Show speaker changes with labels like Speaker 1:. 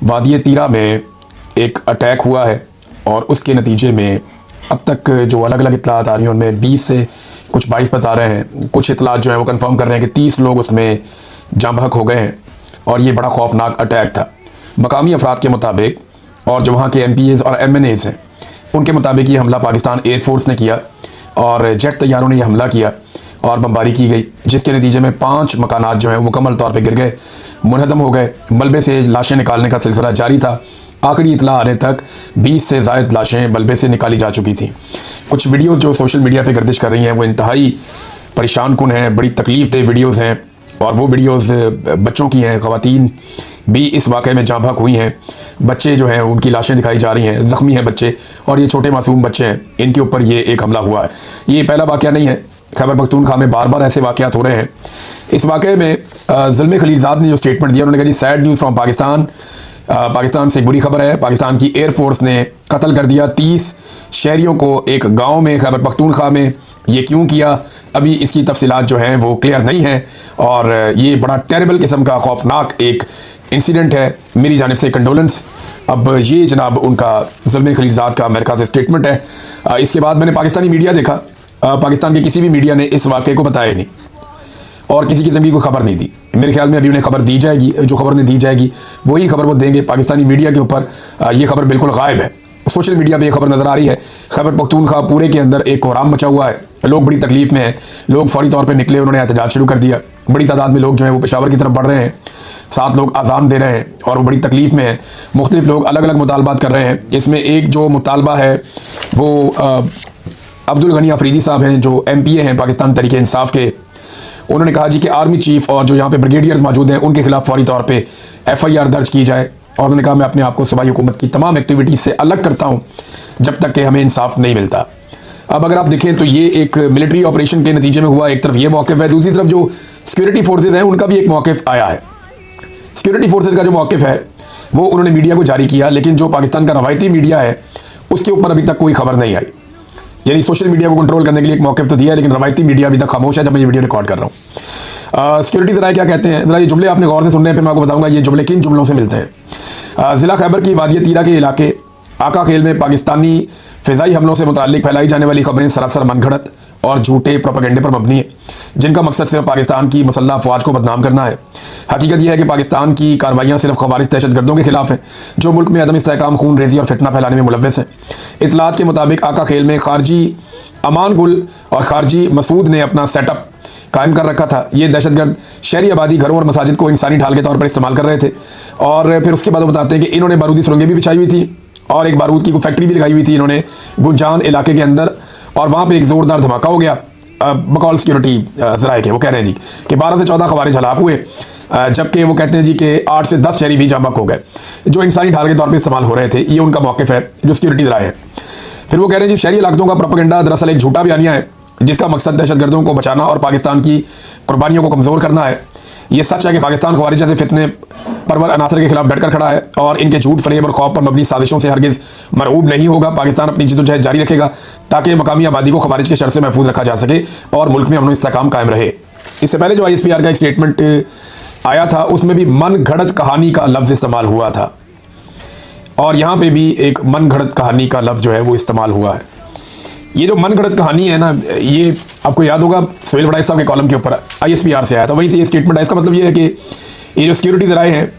Speaker 1: वादी तीरा में एक अटैक हुआ है और उसके नतीजे में अब तक जो अलग अलग इतलात आ रही हैं उनमें 20 से कुछ 22 बता रहे हैं। कुछ इतलात जो हैं वो कंफर्म कर रहे हैं कि 30 लोग उसमें जाँ बहक हो गए हैं और ये बड़ा खौफनाक अटैक था। मकामी अफराद के मुताबिक और जो वहाँ के MPAs और MNAs हैं उनके मुताबिक ये हमला पाकिस्तान एयरफोर्स ने किया और जेट तैयारों ने यह हमला किया और बमबारी की गई, जिसके नतीजे में 5 मकानात जो हैं मुकम्मल तौर पे गिर गए, मुनहदम हो गए। मलबे से लाशें निकालने का सिलसिला जारी था। आखिरी इतला आने तक 20 से ज़ायद लाशें मलबे से निकाली जा चुकी थीं। कुछ वीडियोज़ जो सोशल मीडिया पे गर्दिश कर रही हैं वो इंतहाई परेशान कुन हैं, बड़ी तकलीफ़ दे वीडियोज़ हैं और वो वीडियोज़ बच्चों की हैं। ख़वातीन भी इस वाक़े में जाँ बहक हुई हैं। बच्चे जो हैं उनकी लाशें दिखाई जा रही हैं, ज़ख्मी हैं बच्चे और ये छोटे मासूम बच्चे हैं, इनके ऊपर ये एक हमला हुआ है। ये पहला वाक़या नहीं है, खैबर पख्तूनख्वा में बार बार ऐसे वाक़यात हो रहे हैं। इस वाक़े में ज़ुल्म खलीलज़ाद ने जो स्टेटमेंट दिया, उन्होंने कहा जी sad news from Pakistan, Pakistan से बुरी खबर है। पाकिस्तान की एयरफोर्स ने कत्ल कर दिया 30 शहरियों को एक गांव में खैबर पख्तूनख्वा में। ये क्यों किया, अभी इसकी तफसीलात जो हैं वो क्लियर नहीं है और ये बड़ा टेरेबल किस्म का खौफनाक एक इंसिडेंट है। मेरी जानिब से कंडोलेंस। अब ये जनाब उनका ज़ुल्म खलीलज़ाद का अमेरिका से स्टेटमेंट है। इसके बाद मैंने पाकिस्तानी मीडिया देखा, पाकिस्तान के किसी भी मीडिया ने इस वाक़े को बताया नहीं और किसी किस्म की कोई खबर नहीं दी। मेरे ख्याल में अभी उन्हें खबर दी जाएगी, जो खबर उन्हें दी जाएगी वही खबर वो देंगे। पाकिस्तानी मीडिया के ऊपर ये खबर बिल्कुल गायब है। सोशल मीडिया पे ये खबर नज़र आ रही है। खैबर पख्तूनख्वा पूरे के अंदर एक कोहराम मचा हुआ है, लोग बड़ी तकलीफ़ में हैं। लोग फौरी तौर पर निकले, उन्होंने एहतजाज शुरू कर दिया। बड़ी तादाद में लोग जो हैं वो पेशावर की तरफ बढ़ रहे हैं। 7 लोग अजान दे रहे हैं और वो बड़ी तकलीफ़ में हैं। मुख्तलिफ लोग अलग अलग मुतालबात कर रहे हैं। इसमें एक जो मुतालबा है वो अब्दुल गनी अफरीदी साहब हैं, जो MPA हैं पाकिस्तान तहरीक इंसाफ के। उन्होंने कहा जी कि आर्मी चीफ और जो यहाँ पे ब्रिगेडियर्स मौजूद हैं उनके खिलाफ फौरी तौर पे FIR दर्ज की जाए। और उन्होंने कहा मैं अपने आप को सूबाई हुकूमत की तमाम एक्टिविटीज़ से अलग करता हूँ जब तक कि हमें इंसाफ नहीं मिलता। अब अगर आप देखें तो ये एक मिलिट्री ऑपरेशन के नतीजे में हुआ। एक तरफ ये मौक़िफ़ है, दूसरी तरफ जो सिक्योरिटी फोर्सेज हैं उनका भी एक मौक़िफ़ आया है। सिक्योरिटी फोर्सेज का जो मौक़िफ़ है वो उन्होंने मीडिया को जारी किया, लेकिन जो पाकिस्तान का रवायती मीडिया है उसके ऊपर अभी तक कोई खबर नहीं आई। यानी सोशल मीडिया को कंट्रोल करने के लिए एक मौक़िफ़ तो दिया है, लेकिन रवायती मीडिया अभी तक खामोश है जब मैं ये वीडियो रिकॉर्ड कर रहा हूँ। सिक्योरिटी ज़रा क्या कहते हैं, ज़रा ये जुमले आपने गौर से सुनने हैं, फिर मैं आपको बताऊँगा ये जुमले किन जुमलों से मिलते हैं। ज़िला खैबर की वादी तीरा के इलाके आका खेल में पाकिस्तानी फ़िज़ाई हमलों से मुताल्लिक फैलाई जाने वाली खबरें सरासर मनगढ़ंत और झूठे प्रोपेगेंडे पर मबनी है, जिनका मकसद सिर्फ पाकिस्तान की मुसल्लह अफवाज को बदनाम करना है। हकीकत यह है कि पाकिस्तान की कार्रवाइयाँ सिर्फ खवारिज दहशतगर्दों के खिलाफ हैं जो मुल्क में अदम इस्तेहकाम, खून रेजी और फितना फैलाने में मुलव्वस हैं। इतलात के मुताबिक आका खेल में खारजी अमान गुल और खारजी मसूद ने अपना सेटअप कायम कर रखा था। ये दहशतगर्द शहरी आबादी, घरों और मसाजिद को इंसानी ढाल के तौर पर इस्तेमाल कर रहे थे। और फिर उसके बाद वो बताते हैं कि इन्होंने बारूदी सुरंगें भी बिछाई हुई थी और एक बारूद की फैक्ट्री भी लगाई हुई थी इन्होंने गुंजान इलाके के अंदर, और वहाँ पे एक ज़ोरदार धमाका हो गया। बकौल सिक्योरिटी ज़राए के वो कह रहे हैं जी कि 12 से 14 खवारिज हलाक हुए, जबकि वो कहते हैं जी कि 8 से 10 शहरी भी जाँ बहक हो गए जो इंसानी ढाल के तौर पर इस्तेमाल हो रहे थे। ये उनका मौक़िफ़ है जो सिक्योरिटी ज़राए है। फिर वो कह रहे हैं जी शहरी इलाकों का प्रोपेगेंडा दरअसल एक झूठा बयानिया है जिसका मकसद दहशतगर्दों को बचाना और पाकिस्तान की कुर्बानियों को कमज़ोर करना है। ये सच है कि पाकिस्तान खवारिज जैसे फितने परवर अनासर के खिलाफ डटकर खड़ा है और इनके झूठ, फरेब और खौफ पर मबनी साजिशों से हरगिज़ मरऊब नहीं होगा। पाकिस्तान अपनी जिद्दोजहद जारी रखेगा ताकि मकामी आबादी को खवारिज के शर से महफूज रखा जा सके और मुल्क में अमन इस्तेहकाम कायम रहे। इससे पहले जो ISPR का एक स्टेटमेंट आया था उसमें भी मन घड़त कहानी का लफ्ज़ इस्तेमाल हुआ था और यहाँ पर भी एक मन घड़त कहानी का लफ्ज़ जो है वो इस्तेमाल हुआ है। ये जो मन घड़त कहानी है ना, ये आपको याद होगा सोहेल वड़ाई साहब के कॉलम के ऊपर ISPR से आया था, वहीं से ये स्टेटमेंट आया। इसका मतलब ये है कि ये जो सिक्योरिटी ज़राए हैं